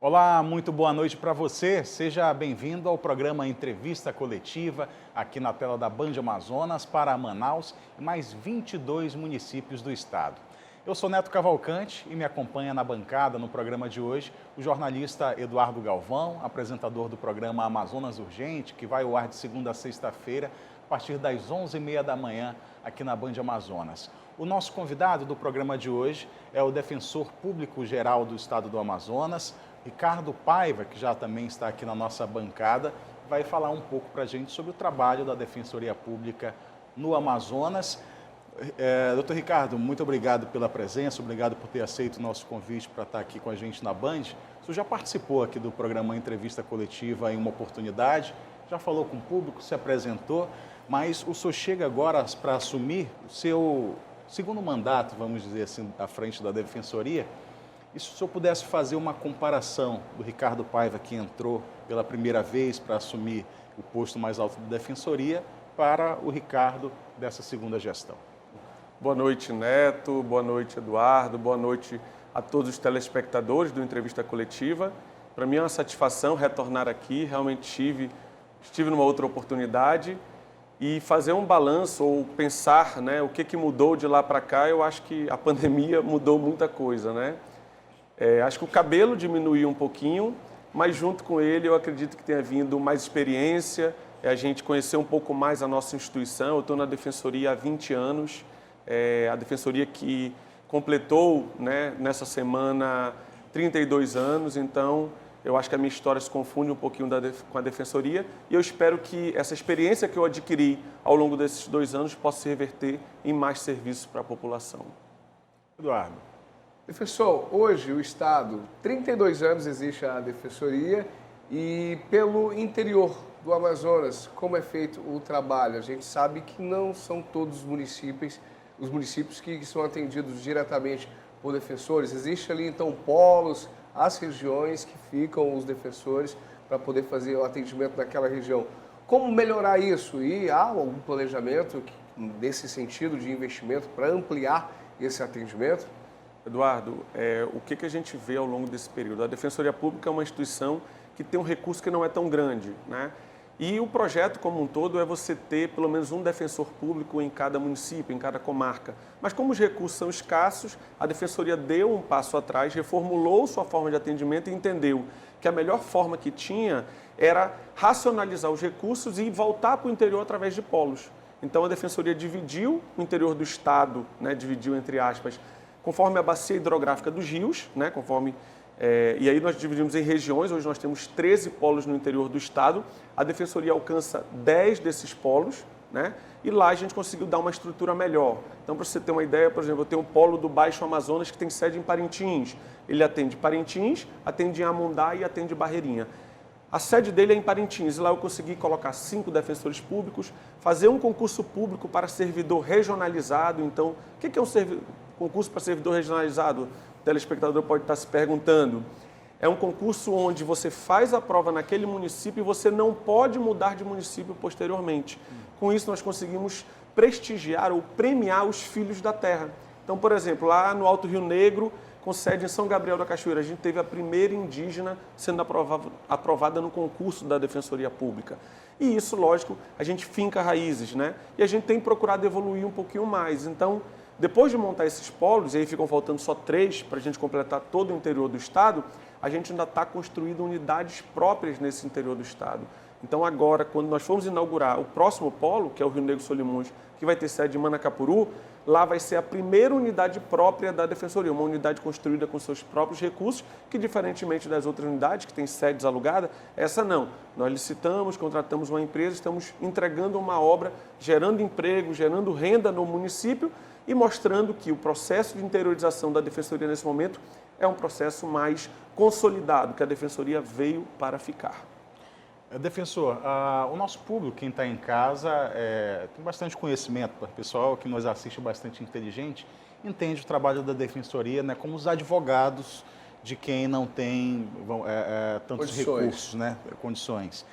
Olá, muito boa noite para você. Seja bem-vindo ao programa Entrevista Coletiva, aqui na tela da Band Amazonas para Manaus e mais 22 municípios do estado. Eu sou Neto Cavalcante e me acompanha na bancada no programa de hoje o jornalista Eduardo Galvão, apresentador do programa Amazonas Urgente, que vai ao ar de segunda a sexta-feira, a partir das 11h30 da manhã, aqui na Band Amazonas. O nosso convidado do programa de hoje é o Defensor Público Geral do Estado do Amazonas, Ricardo Paiva, que já também está aqui na nossa bancada, vai falar um pouco para a gente sobre o trabalho da Defensoria Pública no Amazonas. Doutor Ricardo, muito obrigado pela presença, obrigado por ter aceito o nosso convite para estar aqui com a gente na Band. O senhor já participou aqui do programa Entrevista Coletiva em uma oportunidade, já falou com o público, se apresentou, mas o senhor chega agora para assumir o seu segundo mandato, vamos dizer assim, à frente da Defensoria. E se o senhor pudesse fazer uma comparação do Ricardo Paiva, que entrou pela primeira vez para assumir o posto mais alto da Defensoria, para o Ricardo dessa segunda gestão. Boa noite, Neto. Boa noite, Eduardo. Boa noite a todos os telespectadores do Entrevista Coletiva. Para mim é uma satisfação retornar aqui. Realmente estive numa outra oportunidade e fazer um balanço ou pensar, né, o que mudou de lá para cá. Eu acho que a pandemia mudou muita coisa, né? Acho que o cabelo diminuiu um pouquinho, mas junto com ele eu acredito que tenha vindo mais experiência, a gente conhecer um pouco mais a nossa instituição. Eu estou na Defensoria há 20 anos, a Defensoria que completou, né, nessa semana 32 anos, então eu acho que a minha história se confunde um pouquinho com a Defensoria e eu espero que essa experiência que eu adquiri ao longo desses 2 anos possa se reverter em mais serviços para a população. Eduardo. Defensor, hoje o Estado, 32 anos existe a Defensoria e pelo interior do Amazonas, como é feito o trabalho? A gente sabe que não são todos os municípios que são atendidos diretamente por defensores. Existe ali então polos, as regiões que ficam os defensores para poder fazer o atendimento naquela região. Como melhorar isso? E há algum planejamento nesse sentido de investimento para ampliar esse atendimento? Eduardo, o que a gente vê ao longo desse período? A Defensoria Pública é uma instituição que tem um recurso que não é tão grande, né? E o projeto como um todo é você ter pelo menos um defensor público em cada município, em cada comarca. Mas como os recursos são escassos, a Defensoria deu um passo atrás, reformulou sua forma de atendimento e entendeu que a melhor forma que tinha era racionalizar os recursos e voltar para o interior através de polos. Então a Defensoria dividiu o interior do Estado, né, dividiu entre aspas, conforme a bacia hidrográfica dos rios, né, e aí nós dividimos em regiões. Hoje nós temos 13 polos no interior do estado, a Defensoria alcança 10 desses polos, né, e lá a gente conseguiu dar uma estrutura melhor. Então, para você ter uma ideia, por exemplo, eu tenho um polo do Baixo Amazonas que tem sede em Parintins, ele atende Parintins, atende Amundá e atende Barreirinha. A sede dele é em Parintins, e lá eu consegui colocar 5 defensores públicos, fazer um concurso público para servidor regionalizado. Então, o que é um concurso para servidor regionalizado? O telespectador pode estar se perguntando. É um concurso onde você faz a prova naquele município e você não pode mudar de município posteriormente. Com isso, nós conseguimos prestigiar ou premiar os filhos da terra. Então, por exemplo, lá no Alto Rio Negro, com sede em São Gabriel da Cachoeira, a gente teve a primeira indígena sendo aprovada no concurso da Defensoria Pública. E isso, lógico, a gente finca raízes, né? E a gente tem procurado evoluir um pouquinho mais. Então, depois de montar esses polos, e aí ficam faltando só 3 para a gente completar todo o interior do estado, a gente ainda está construindo unidades próprias nesse interior do estado. Então agora, quando nós formos inaugurar o próximo polo, que é o Rio Negro Solimões, que vai ter sede em Manacapuru, lá vai ser a primeira unidade própria da Defensoria, uma unidade construída com seus próprios recursos, que diferentemente das outras unidades, que têm sedes alugadas, essa não. Nós licitamos, contratamos uma empresa, estamos entregando uma obra, gerando emprego, gerando renda no município e mostrando que o processo de interiorização da Defensoria nesse momento é um processo mais consolidado, que a Defensoria veio para ficar. Defensor, o nosso público, quem está em casa, tem bastante conhecimento, o pessoal que nos assiste bastante inteligente, entende o trabalho da Defensoria, né, como os advogados de quem não tem tantos recursos, né, condições.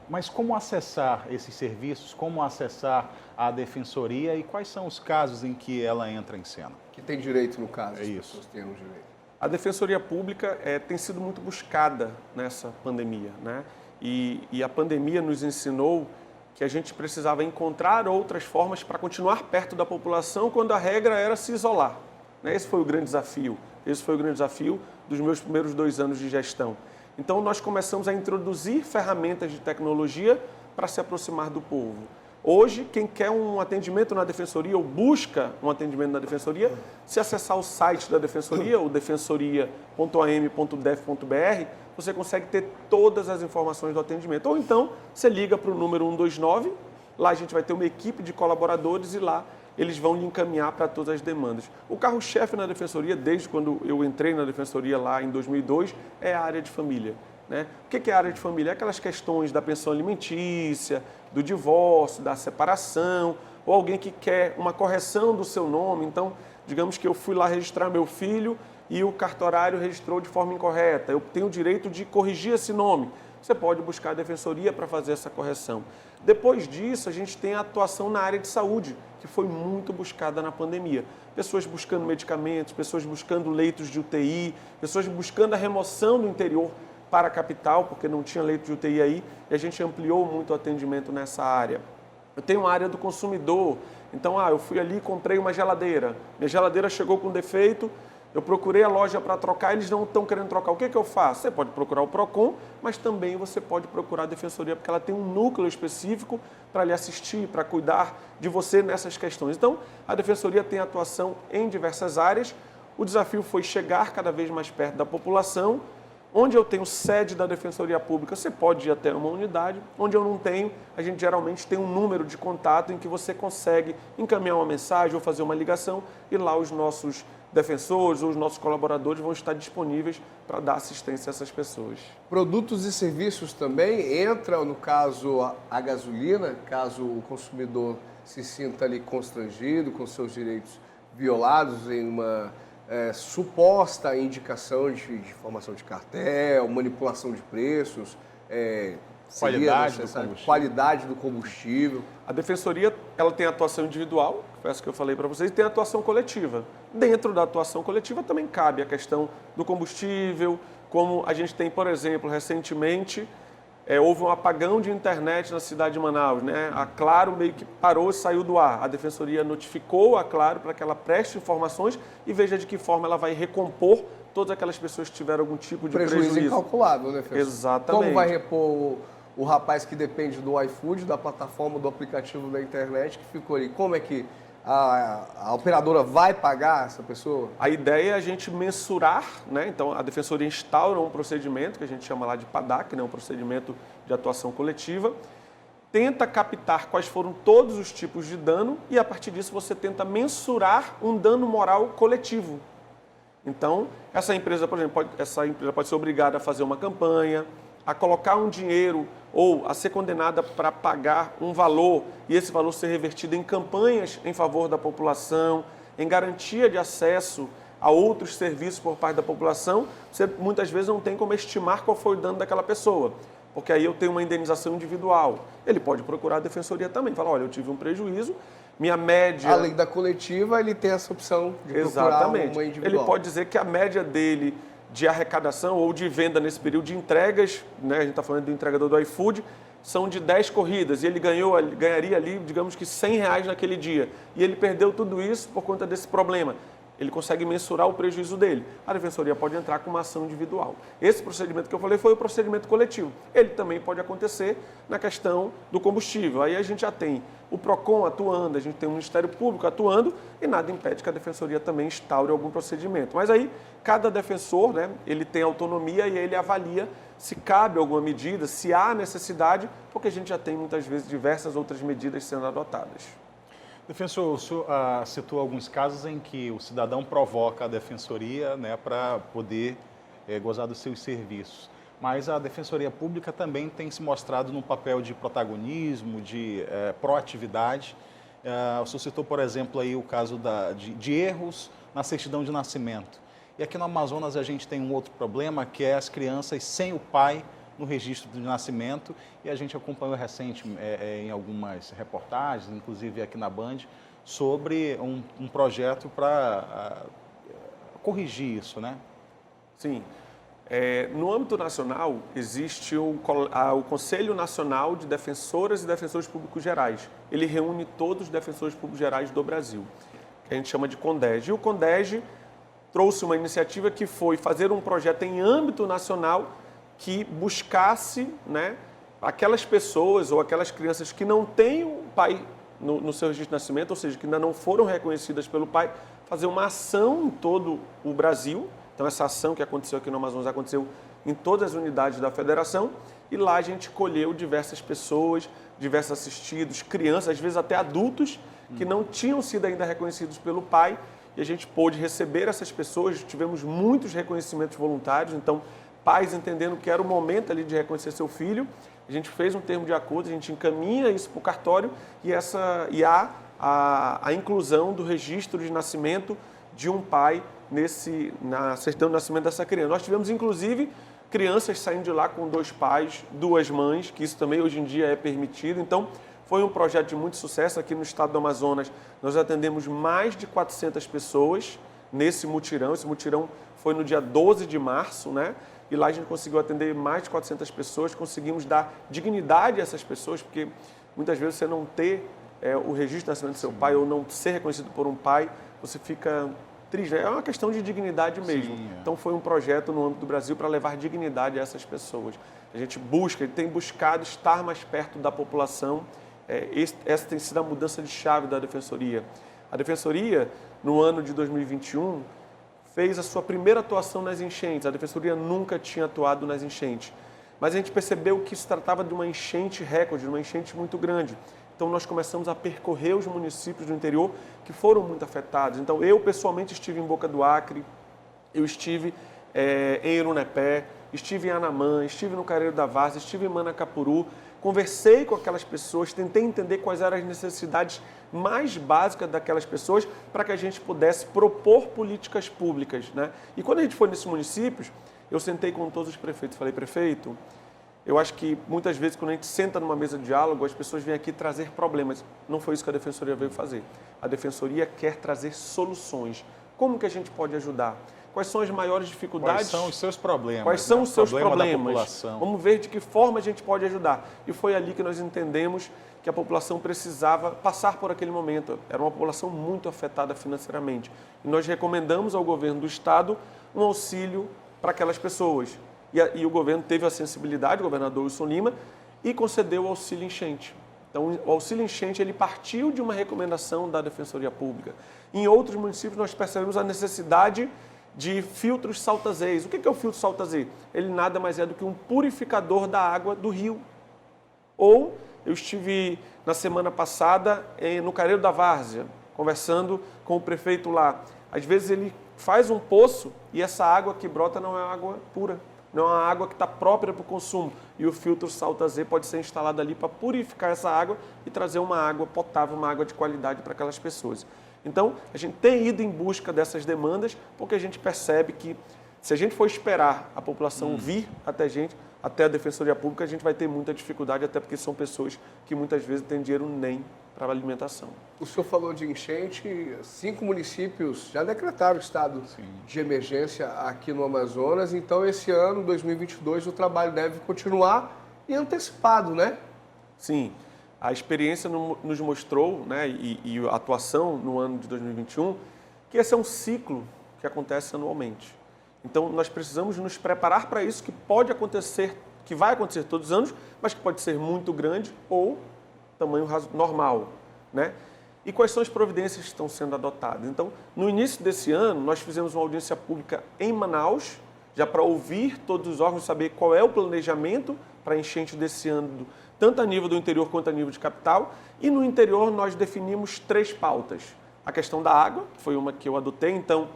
Mas como acessar esses serviços, como acessar a Defensoria e quais são os casos em que ela entra em cena? Que tem direito no caso, as isso. pessoas têm um direito. A Defensoria Pública tem sido muito buscada nessa pandemia, né? E a pandemia nos ensinou que a gente precisava encontrar outras formas para continuar perto da população quando a regra era se isolar, né? Esse foi o grande desafio. Esse foi o grande desafio dos meus primeiros 2 anos de gestão. Então, nós começamos a introduzir ferramentas de tecnologia para se aproximar do povo. Hoje, quem quer um atendimento na Defensoria ou busca um atendimento na Defensoria, se acessar o site da Defensoria, o defensoria.am.def.br, você consegue ter todas as informações do atendimento. Ou então, você liga para o número 129, lá a gente vai ter uma equipe de colaboradores e lá eles vão lhe encaminhar para todas as demandas. O carro-chefe na Defensoria, desde quando eu entrei na Defensoria lá em 2002, é a área de família, né? O que é a área de família? É aquelas questões da pensão alimentícia, do divórcio, da separação, ou alguém que quer uma correção do seu nome. Então, digamos que eu fui lá registrar meu filho e o cartorário registrou de forma incorreta. Eu tenho o direito de corrigir esse nome. Você pode buscar a Defensoria para fazer essa correção. Depois disso, a gente tem a atuação na área de saúde, que foi muito buscada na pandemia. Pessoas buscando medicamentos, pessoas buscando leitos de UTI, pessoas buscando a remoção do interior para a capital, porque não tinha leito de UTI aí, e a gente ampliou muito o atendimento nessa área. Eu tenho a área do consumidor, então eu fui ali e comprei uma geladeira. Minha geladeira chegou com defeito, eu procurei a loja para trocar, eles não estão querendo trocar. O que eu faço? Você pode procurar o PROCON, mas também você pode procurar a Defensoria, porque ela tem um núcleo específico para lhe assistir, para cuidar de você nessas questões. Então, a Defensoria tem atuação em diversas áreas. O desafio foi chegar cada vez mais perto da população. Onde eu tenho sede da Defensoria Pública, você pode ir até uma unidade. Onde eu não tenho, a gente geralmente tem um número de contato em que você consegue encaminhar uma mensagem ou fazer uma ligação e lá os nossos defensores ou os nossos colaboradores vão estar disponíveis para dar assistência a essas pessoas. Produtos e serviços também entra, no caso, a gasolina, caso o consumidor se sinta ali constrangido, com seus direitos violados em uma suposta indicação de formação de cartel, manipulação de preços, qualidade do combustível. A Defensoria ela tem atuação individual, que foi essa que eu falei para vocês, e tem atuação coletiva. Dentro da atuação coletiva também cabe a questão do combustível, como a gente tem, por exemplo, recentemente, houve um apagão de internet na cidade de Manaus, né? A Claro meio que parou e saiu do ar. A Defensoria notificou a Claro para que ela preste informações e veja de que forma ela vai recompor todas aquelas pessoas que tiveram algum tipo de prejuízo. Incalculável, né, professor? Exatamente. Como vai repor o rapaz que depende do iFood, da plataforma, do aplicativo da internet, que ficou ali? Como é que a operadora vai pagar essa pessoa? A ideia é a gente mensurar, né? Então, a Defensoria instaura um procedimento que a gente chama lá de PADAC, né? Um procedimento de atuação coletiva, tenta captar quais foram todos os tipos de dano e, a partir disso, você tenta mensurar um dano moral coletivo. Então, essa empresa, por exemplo, pode ser obrigada a fazer uma campanha, a colocar um dinheiro ou a ser condenada para pagar um valor e esse valor ser revertido em campanhas em favor da população, em garantia de acesso a outros serviços por parte da população, você muitas vezes não tem como estimar qual foi o dano daquela pessoa, porque aí eu tenho uma indenização individual. Ele pode procurar a Defensoria também, falar, olha, eu tive um prejuízo, minha média... Além da coletiva, ele tem essa opção de procurar uma individual. Ele pode dizer que a média dele de arrecadação ou de venda nesse período de entregas, né, a gente está falando do entregador do iFood, são de 10 corridas e ele ganharia ali, digamos que R$100 naquele dia. E ele perdeu tudo isso por conta desse problema. Ele consegue mensurar o prejuízo dele. A Defensoria pode entrar com uma ação individual. Esse procedimento que eu falei foi o procedimento coletivo. Ele também pode acontecer na questão do combustível. Aí a gente já tem o PROCON atuando, a gente tem o Ministério Público atuando e nada impede que a Defensoria também instaure algum procedimento. Mas aí cada defensor, né, ele tem autonomia e ele avalia se cabe alguma medida, se há necessidade, porque a gente já tem muitas vezes diversas outras medidas sendo adotadas. Defensor, o senhor citou alguns casos em que o cidadão provoca a Defensoria, né, para poder gozar dos seus serviços. Mas a Defensoria Pública também tem se mostrado num papel de protagonismo, de proatividade. O senhor citou, por exemplo, aí o caso de erros na certidão de nascimento. E aqui no Amazonas a gente tem um outro problema, que é as crianças sem o pai no registro de nascimento, e a gente acompanhou recente em algumas reportagens, inclusive aqui na Band, sobre um projeto para corrigir isso, né? Sim. No âmbito nacional, existe o Conselho Nacional de Defensoras e Defensores Públicos Gerais. Ele reúne todos os defensores públicos gerais do Brasil, que a gente chama de CONDEG. E o CONDEG trouxe uma iniciativa que foi fazer um projeto em âmbito nacional que buscasse, né, aquelas pessoas ou aquelas crianças que não têm o pai no seu registro de nascimento, ou seja, que ainda não foram reconhecidas pelo pai, fazer uma ação em todo o Brasil. Então, essa ação que aconteceu aqui no Amazonas aconteceu em todas as unidades da federação, e lá a gente colheu diversas pessoas, diversos assistidos, crianças, às vezes até adultos, que não tinham sido ainda reconhecidos pelo pai, e a gente pôde receber essas pessoas. Tivemos muitos reconhecimentos voluntários, então pais entendendo que era o momento ali de reconhecer seu filho, a gente fez um termo de acordo, a gente encaminha isso para o cartório, e há a inclusão do registro de nascimento de um pai na certidão de nascimento dessa criança. Nós tivemos, inclusive, crianças saindo de lá com 2 pais, 2 mães, que isso também hoje em dia é permitido. Então, foi um projeto de muito sucesso aqui no estado do Amazonas. Nós atendemos mais de 400 pessoas nesse mutirão. Esse mutirão foi no dia 12 de março, né? E lá a gente conseguiu atender mais de 400 pessoas, conseguimos dar dignidade a essas pessoas, porque muitas vezes você não ter o registro de nascimento do seu pai ou não ser reconhecido por um pai, você fica triste. É uma questão de dignidade mesmo. Sim, Então foi um projeto no âmbito do Brasil para levar dignidade a essas pessoas. A gente tem buscado estar mais perto da população. Essa tem sido a mudança de chave da Defensoria. A Defensoria, no ano de 2021, fez a sua primeira atuação nas enchentes. A Defensoria nunca tinha atuado nas enchentes. Mas a gente percebeu que se tratava de uma enchente recorde, de uma enchente muito grande. Então, nós começamos a percorrer os municípios do interior que foram muito afetados. Então, eu, pessoalmente, estive em Boca do Acre, eu estive em Irunepé, estive em Anamã, estive no Careiro da Várzea, estive em Manacapuru, conversei com aquelas pessoas, tentei entender quais eram as necessidades mais básicas daquelas pessoas para que a gente pudesse propor políticas públicas, né? E quando a gente foi nesses municípios, eu sentei com todos os prefeitos e falei: prefeito, eu acho que muitas vezes quando a gente senta numa mesa de diálogo, as pessoas vêm aqui trazer problemas. Não foi isso que a Defensoria veio fazer. A Defensoria quer trazer soluções. Como que a gente pode ajudar? Quais são as maiores dificuldades? Quais são os seus problemas? Quais são os seus Problema da problemas? população. Vamos ver de que forma a gente pode ajudar. E foi ali que nós entendemos que a população precisava passar por aquele momento. Era uma população muito afetada financeiramente. E nós recomendamos ao governo do estado um auxílio para aquelas pessoas. E o governo teve a sensibilidade, o governador Wilson Lima, e concedeu o auxílio enchente. Então, o auxílio enchente ele partiu de uma recomendação da Defensoria Pública. Em outros municípios, nós percebemos a necessidade de filtros salta-zês. O que é o filtro salta-zê? Ele nada mais é do que um purificador da água do rio. Ou eu estive na semana passada no Careiro da Várzea, conversando com o prefeito lá. Às vezes ele faz um poço e essa água que brota não é água pura, não é uma água que está própria para o consumo. E o filtro salta-zê pode ser instalado ali para purificar essa água e trazer uma água potável, uma água de qualidade para aquelas pessoas. Então, a gente tem ido em busca dessas demandas, porque a gente percebe que se a gente for esperar a população vir até a gente, até a Defensoria Pública, a gente vai ter muita dificuldade, até porque são pessoas que muitas vezes têm dinheiro nem para a alimentação. O senhor falou de enchente, 5 municípios já decretaram o estado de emergência aqui no Amazonas, então esse ano, 2022, o trabalho deve continuar e antecipado, né? Sim, a experiência nos mostrou, né, e a atuação no ano de 2021, que esse é um ciclo que acontece anualmente. Então, nós precisamos nos preparar para isso, que pode acontecer, que vai acontecer todos os anos, mas que pode ser muito grande ou tamanho normal, né? E quais são as providências que estão sendo adotadas? Então, no início desse ano, nós fizemos uma audiência pública em Manaus, já para ouvir todos os órgãos, saber qual é o planejamento para a enchente desse ano, tanto a nível do interior quanto a nível de capital. E no interior nós definimos 3 pautas. A questão da água, que foi uma que eu adotei. Então,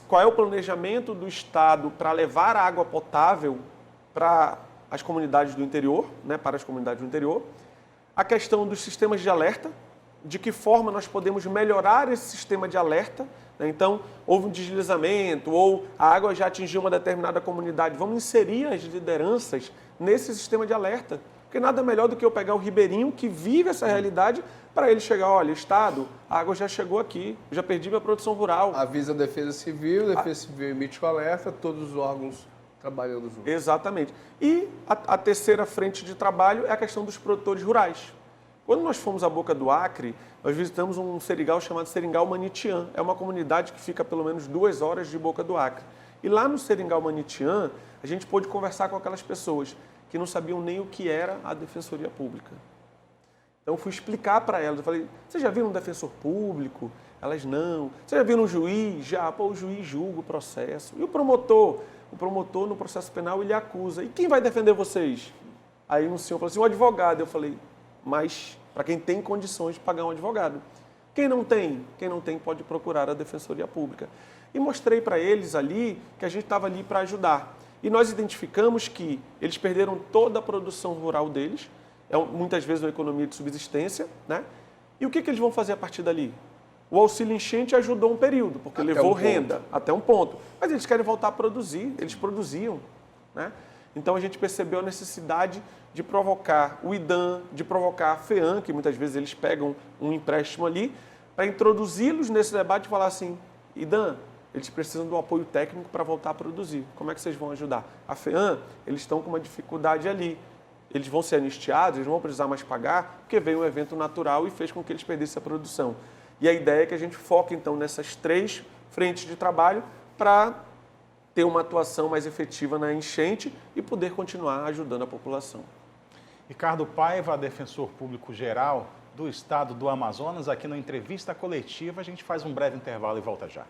qual é o planejamento do estado para levar a água potável para as comunidades do interior, né, para as comunidades do interior? A questão dos sistemas de alerta, de que forma nós podemos melhorar esse sistema de alerta, né? Então, houve um deslizamento ou a água já atingiu uma determinada comunidade. Vamos inserir as lideranças nesse sistema de alerta, porque nada melhor do que eu pegar o ribeirinho que vive essa realidade para ele chegar, olha, Estado, a água já chegou aqui, já perdi minha produção rural. Avisa a Defesa Civil, a Defesa Civil emite o alerta, todos os órgãos trabalhando juntos. Exatamente. E a terceira frente de trabalho é a questão dos produtores rurais. Quando nós fomos à Boca do Acre, nós visitamos um seringal chamado Seringal Manitiã. É uma comunidade que fica pelo menos 2 horas de Boca do Acre. E lá no Seringal Manitiã, a gente pôde conversar com aquelas pessoas que não sabiam nem o que era a Defensoria Pública. Então, eu fui explicar para elas. Eu falei, vocês já viram um defensor público? Elas, não. Vocês já viram um juiz? Já. Pô, o juiz julga o processo. E o promotor? O promotor, no processo penal, ele acusa. E quem vai defender vocês? Aí um senhor falou assim, o advogado. Eu falei, mas para quem tem condições de pagar um advogado. Quem não tem pode procurar a Defensoria Pública. E mostrei para eles ali que a gente estava ali para ajudar. E nós identificamos que eles perderam toda a produção rural deles, muitas vezes uma economia de subsistência, né? E o que eles vão fazer a partir dali? O auxílio enchente ajudou um período, porque levou renda até um ponto. Mas eles querem voltar a produzir, eles produziam, né? Então a gente percebeu a necessidade de provocar o IDAM, de provocar a FEAM, que muitas vezes eles pegam um empréstimo ali, para introduzi-los nesse debate e falar assim, IDAM, eles precisam do apoio técnico para voltar a produzir. Como é que vocês vão ajudar? A FEAM, eles estão com uma dificuldade ali. Eles vão ser anistiados, eles não vão precisar mais pagar, porque veio um evento natural e fez com que eles perdessem a produção. E a ideia é que a gente foque, então, nessas 3 frentes de trabalho para ter uma atuação mais efetiva na enchente e poder continuar ajudando a população. Ricardo Paiva, defensor público geral do Estado do Amazonas, aqui no Entrevista Coletiva. A gente faz um breve intervalo e volta já.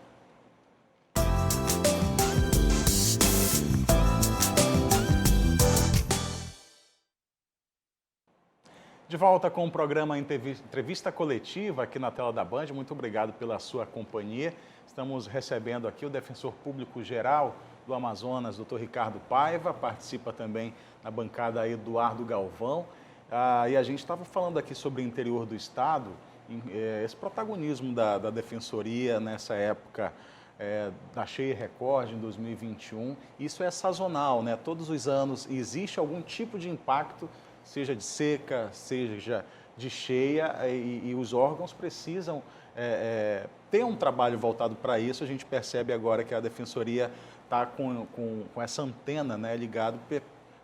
De volta com o programa Entrevista Coletiva aqui na tela da Band. Muito obrigado pela sua companhia. Estamos recebendo aqui o defensor público geral do Amazonas, Dr. Ricardo Paiva, participa também na bancada aí Eduardo Galvão. E a gente estava falando aqui sobre o interior do Estado, esse protagonismo da Defensoria nessa época da cheia recorde em 2021. Isso é sazonal, né? Todos os anos existe algum tipo de impacto, seja de seca, seja de cheia, e os órgãos precisam ter um trabalho voltado para isso. A gente percebe agora que a Defensoria está com essa antena, né, ligado,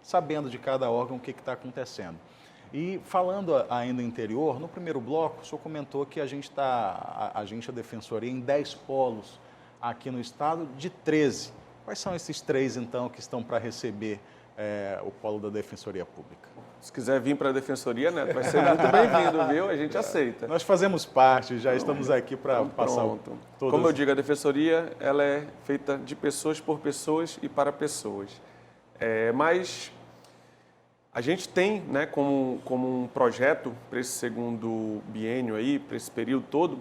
sabendo de cada órgão o que está acontecendo. E falando ainda no interior, no primeiro bloco, o senhor comentou que a Defensoria, em 10 polos aqui no estado, de 13. Quais são esses 3, então, que estão para receber o polo da Defensoria Pública? Se quiser vir para a Defensoria, Neto, vai ser muito bem-vindo, viu? A gente aceita. Nós fazemos parte, já estamos aqui para passar todas... Como eu digo, a Defensoria ela é feita de pessoas por pessoas e para pessoas. Mas a gente tem, né, como um projeto para esse segundo biênio aí, para esse período todo,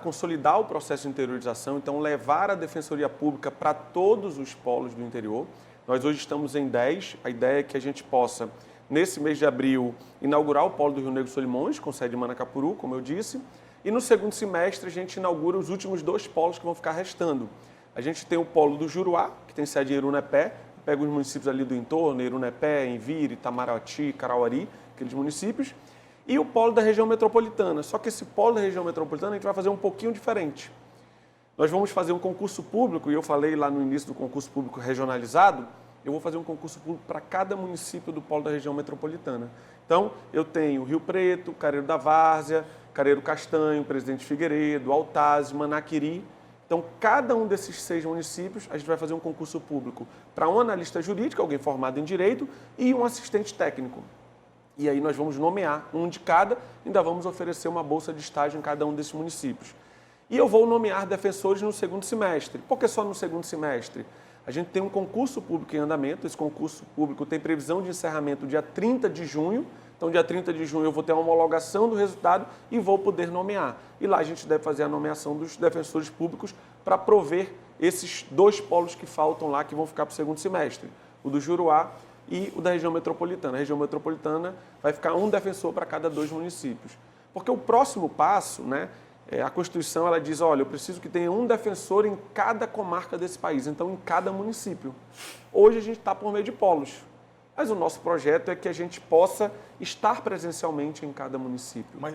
consolidar o processo de interiorização, então levar a Defensoria Pública para todos os polos do interior. Nós hoje estamos em 10, a ideia é que a gente possa, nesse mês de abril, inaugurar o polo do Rio Negro Solimões, com sede em Manacapuru, como eu disse, e no segundo semestre a gente inaugura os últimos 2 polos que vão ficar restando. A gente tem o polo do Juruá, que tem sede em Irunepé, pega os municípios ali do entorno, Irunepé, Envire, Itamaraty, Carauari, aqueles municípios, e o polo da região metropolitana. Só que esse polo da região metropolitana a gente vai fazer um pouquinho diferente. Nós vamos fazer um concurso público, e eu falei lá no início do concurso público regionalizado, eu vou fazer um concurso público para cada município do polo da região metropolitana. Então, eu tenho Rio Preto, Careiro da Várzea, Careiro Castanho, Presidente Figueiredo, Altazes, Manaquiri. Então, cada um desses 6 municípios, a gente vai fazer um concurso público para um analista jurídico, alguém formado em direito, e um assistente técnico. E aí nós vamos nomear um de cada, ainda vamos oferecer uma bolsa de estágio em cada um desses municípios. E eu vou nomear defensores no segundo semestre. Por que só no segundo semestre? A gente tem um concurso público em andamento, esse concurso público tem previsão de encerramento dia 30 de junho, então dia 30 de junho eu vou ter a homologação do resultado e vou poder nomear. E lá a gente deve fazer a nomeação dos defensores públicos para prover esses 2 polos que faltam lá, que vão ficar para o segundo semestre, o do Juruá e o da região metropolitana. A região metropolitana vai ficar um defensor para cada 2 municípios. Porque o próximo passo, né, a Constituição ela diz, olha, eu preciso que tenha um defensor em cada comarca desse país, então em cada município. Hoje a gente está por meio de polos. Mas o nosso projeto é que a gente possa estar presencialmente em cada município. Mas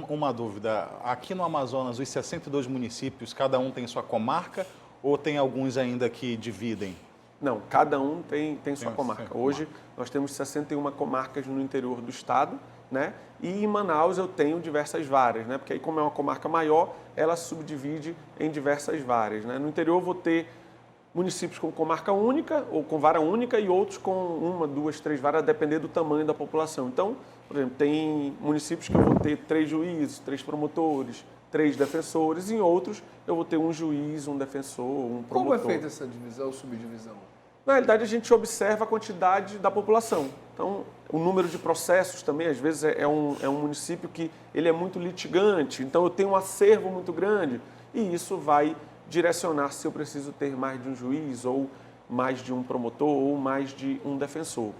uma dúvida, aqui no Amazonas, os 62 municípios, cada um tem sua comarca ou tem alguns ainda que dividem? Não, cada um tem sua Tem comarca. sua Hoje nós temos 61 comarcas no interior do estado, né? E em Manaus eu tenho diversas várias, né? Porque aí como é uma comarca maior, ela subdivide em diversas várias, né? No interior eu vou ter municípios com comarca única ou com vara única e outros com 1, 2, 3 varas, a depender do tamanho da população. Então, por exemplo, tem municípios que eu vou ter 3 juízes, 3 promotores, 3 defensores, e em outros eu vou ter um juiz, um defensor, um promotor. Como é feita essa divisão, subdivisão? Na realidade, a gente observa a quantidade da população. Então, o número de processos também, às vezes, é um município que ele é muito litigante, então eu tenho um acervo muito grande, e isso vai direcionar se eu preciso ter mais de um juiz, ou mais de um promotor, ou mais de um defensor.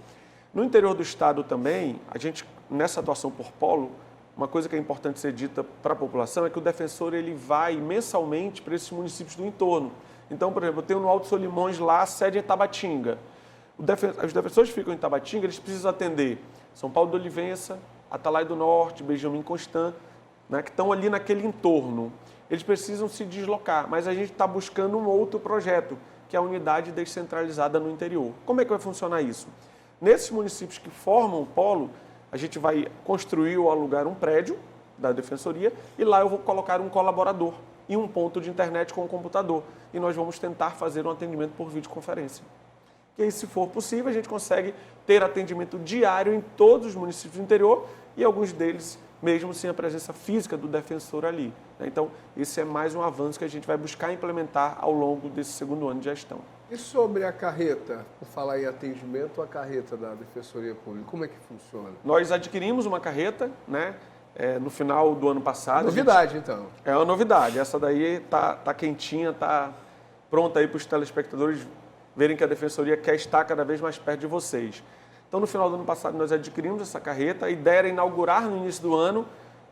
No interior do estado também, a gente, nessa atuação por polo, uma coisa que é importante ser dita para a população é que o defensor ele vai mensalmente para esses municípios do entorno. Então, por exemplo, eu tenho no Alto Solimões lá a sede em Tabatinga. Os defensores que ficam em Tabatinga, eles precisam atender São Paulo do Olivença, Atalaia do Norte, Benjamin Constant, né, que estão ali naquele entorno. Eles precisam se deslocar, mas a gente está buscando um outro projeto, que é a unidade descentralizada no interior. Como é que vai funcionar isso? Nesses municípios que formam o polo, a gente vai construir ou alugar um prédio da defensoria e lá eu vou colocar um colaborador e um ponto de internet com um computador. E nós vamos tentar fazer um atendimento por videoconferência. E aí, se for possível, a gente consegue ter atendimento diário em todos os municípios do interior e alguns deles mesmo sem a presença física do defensor ali. Então, esse é mais um avanço que a gente vai buscar implementar ao longo desse segundo ano de gestão. E sobre a carreta, por falar em atendimento, a carreta da Defensoria Pública, como é que funciona? Nós adquirimos uma carreta, né, no final do ano passado. Novidade, então. É uma novidade. Essa daí tá quentinha, tá pronta aí para os telespectadores verem que a Defensoria quer estar cada vez mais perto de vocês. Então, no final do ano passado, nós adquirimos essa carreta. A ideia era inaugurar no início do ano,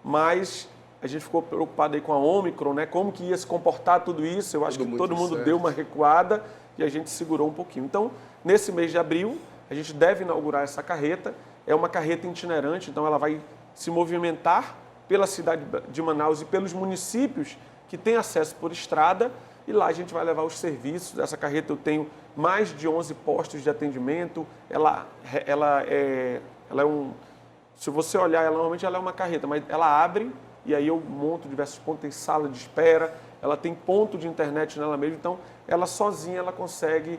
mas a gente ficou preocupado aí com a Ômicron, né? Como que ia se comportar tudo isso. Eu acho que todo mundo deu uma recuada e a gente segurou um pouquinho. Então, nesse mês de abril, a gente deve inaugurar essa carreta. É uma carreta itinerante, então ela vai se movimentar pela cidade de Manaus e pelos municípios que têm acesso por estrada. E lá a gente vai levar os serviços. Essa carreta eu tenho mais de 11 postos de atendimento. Ela é um... Se você olhar, normalmente ela é uma carreta, mas ela abre e aí eu monto diversos pontos. Tem sala de espera, ela tem ponto de internet nela mesma. Então, ela sozinha ela consegue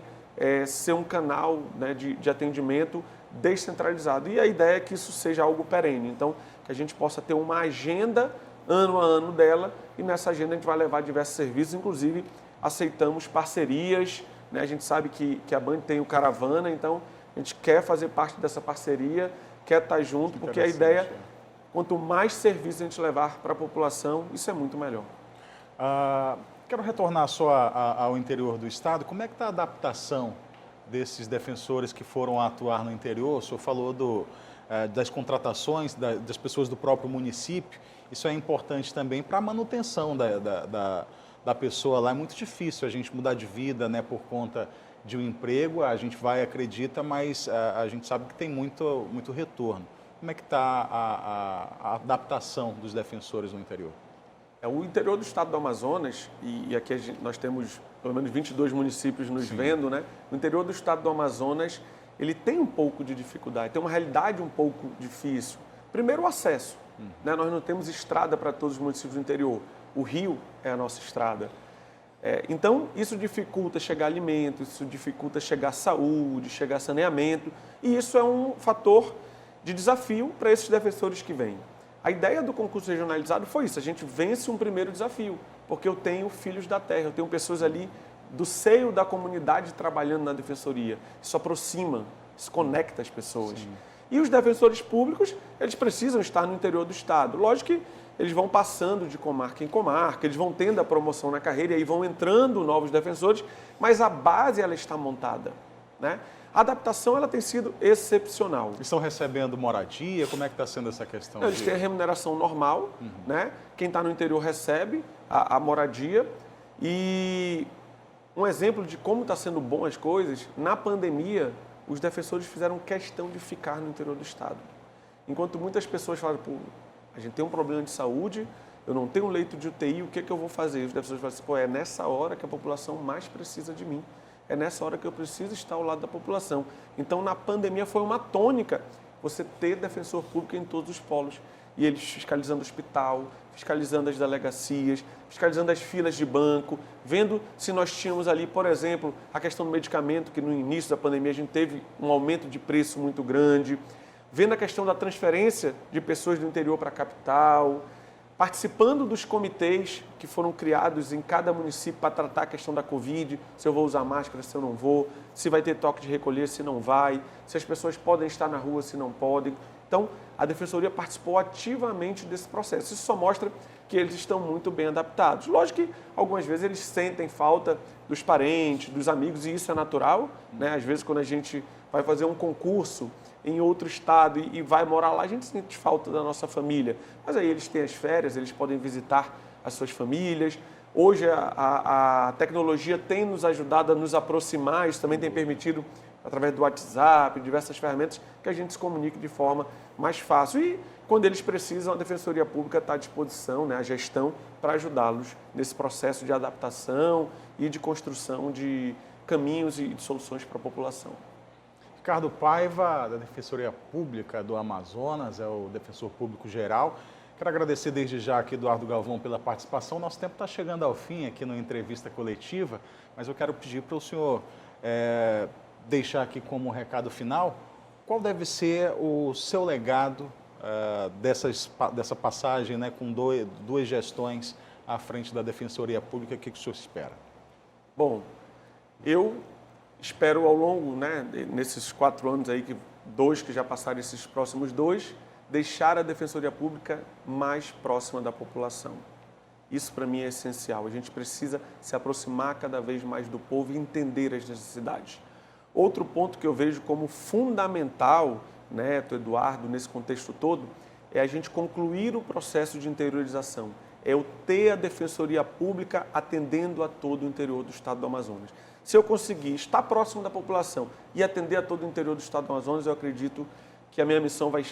ser um canal, né, de atendimento descentralizado. E a ideia é que isso seja algo perene. Então, que a gente possa ter uma agenda ano a ano dela, e nessa agenda a gente vai levar diversos serviços, inclusive aceitamos parcerias, né? A gente sabe que a Band tem o Caravana, então a gente quer fazer parte dessa parceria, quer estar junto, porque a ideia, quanto mais serviços a gente levar para a população, isso é muito melhor. Quero retornar só ao interior do estado. Como é que está a adaptação desses defensores que foram atuar no interior? O senhor falou das contratações das pessoas do próprio município. Isso é importante também para a manutenção da pessoa lá. É muito difícil a gente mudar de vida, né, por conta de um emprego. A gente vai, acredita, mas a gente sabe que tem muito retorno. Como é que está a adaptação dos defensores no interior? O interior do estado do Amazonas, e aqui nós temos pelo menos 22 municípios nos vendo, né? O interior do estado do Amazonas, ele tem um pouco de dificuldade, tem uma realidade um pouco difícil. Primeiro, o acesso. Né? Nós não temos estrada para todos os municípios do interior. O rio é a nossa estrada. Então, isso dificulta chegar alimento, isso dificulta chegar saúde, chegar saneamento. E isso é um fator de desafio para esses defensores que vêm. A ideia do concurso regionalizado foi isso. A gente vence um primeiro desafio, porque eu tenho filhos da terra, eu tenho pessoas ali do seio da comunidade trabalhando na defensoria. Isso aproxima, isso conecta as pessoas. Sim. E os defensores públicos, eles precisam estar no interior do estado. Lógico que eles vão passando de comarca em comarca, eles vão tendo a promoção na carreira e aí vão entrando novos defensores, mas a base ela está montada, né? A adaptação ela tem sido excepcional. Eles estão recebendo moradia? Como é que está sendo essa questão? Eles têm a remuneração normal, né? Quem está no interior recebe a moradia. E um exemplo de como está sendo bom as coisas, na pandemia, os defensores fizeram questão de ficar no interior do estado. Enquanto muitas pessoas falam, pô, a gente tem um problema de saúde, eu não tenho leito de UTI, o que é que eu vou fazer? Os defensores falam assim, pô, é nessa hora que a população mais precisa de mim. É nessa hora que eu preciso estar ao lado da população. Então, na pandemia, foi uma tônica você ter defensor público em todos os polos. E eles fiscalizando o hospital, fiscalizando as delegacias, fiscalizando as filas de banco, vendo se nós tínhamos ali, por exemplo, a questão do medicamento, que no início da pandemia a gente teve um aumento de preço muito grande, vendo a questão da transferência de pessoas do interior para a capital, participando dos comitês que foram criados em cada município para tratar a questão da Covid, se eu vou usar máscara, se eu não vou, se vai ter toque de recolher, se não vai, se as pessoas podem estar na rua, se não podem. Então, a Defensoria participou ativamente desse processo. Isso só mostra que eles estão muito bem adaptados. Lógico que algumas vezes eles sentem falta dos parentes, dos amigos, e isso é natural, né? Às vezes, quando a gente vai fazer um concurso em outro estado e vai morar lá, a gente sente falta da nossa família. Mas aí eles têm as férias, eles podem visitar as suas famílias. Hoje a tecnologia tem nos ajudado a nos aproximar, isso também tem permitido, através do WhatsApp, diversas ferramentas, que a gente se comunique de forma mais fácil. E quando eles precisam, a Defensoria Pública está à disposição, né, a gestão, para ajudá-los nesse processo de adaptação e de construção de caminhos e de soluções para a população. Ricardo Paiva, da Defensoria Pública do Amazonas, é o defensor público geral. Quero agradecer desde já aqui, Eduardo Galvão, pela participação. Nosso tempo está chegando ao fim aqui na entrevista coletiva, mas eu quero pedir para o senhor deixar aqui como recado final, qual deve ser o seu legado dessa passagem, né, com duas gestões à frente da Defensoria Pública, o que o senhor espera? Bom, eu espero ao longo, né, nesses 4 anos aí, que já passaram, esses próximos 2, deixar a Defensoria Pública mais próxima da população. Isso para mim é essencial. A gente precisa se aproximar cada vez mais do povo e entender as necessidades. Outro ponto que eu vejo como fundamental, Neto, Eduardo, nesse contexto todo, é a gente concluir o processo de interiorização. É eu ter a Defensoria Pública atendendo a todo o interior do estado do Amazonas. Se eu conseguir estar próximo da população e atender a todo o interior do estado do Amazonas, eu acredito que a minha missão vai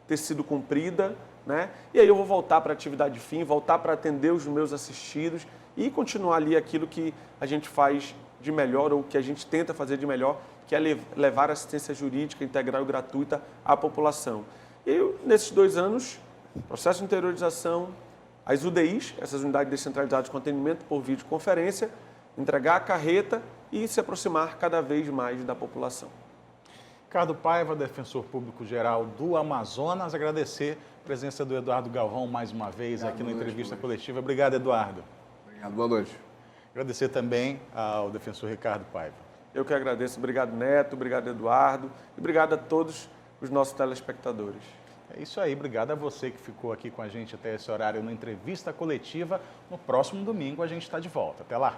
ter sido cumprida, né? E aí eu vou voltar para a atividade fim, voltar para atender os meus assistidos e continuar ali aquilo que a gente faz de melhor, ou que a gente tenta fazer de melhor, que é levar assistência jurídica integral e gratuita à população. E nesses 2 anos, processo de interiorização, as UDIs, essas unidades descentralizadas com atendimento por videoconferência, entregar a carreta e se aproximar cada vez mais da população. Ricardo Paiva, defensor público geral do Amazonas, agradecer a presença do Eduardo Galvão mais uma vez aqui na entrevista coletiva. Obrigado, Eduardo. Obrigado, boa noite. Agradecer também ao defensor Ricardo Paiva. Eu que agradeço. Obrigado, Neto. Obrigado, Eduardo. E obrigado a todos os nossos telespectadores. É isso aí. Obrigado a você que ficou aqui com a gente até esse horário na entrevista coletiva. No próximo domingo a gente está de volta. Até lá.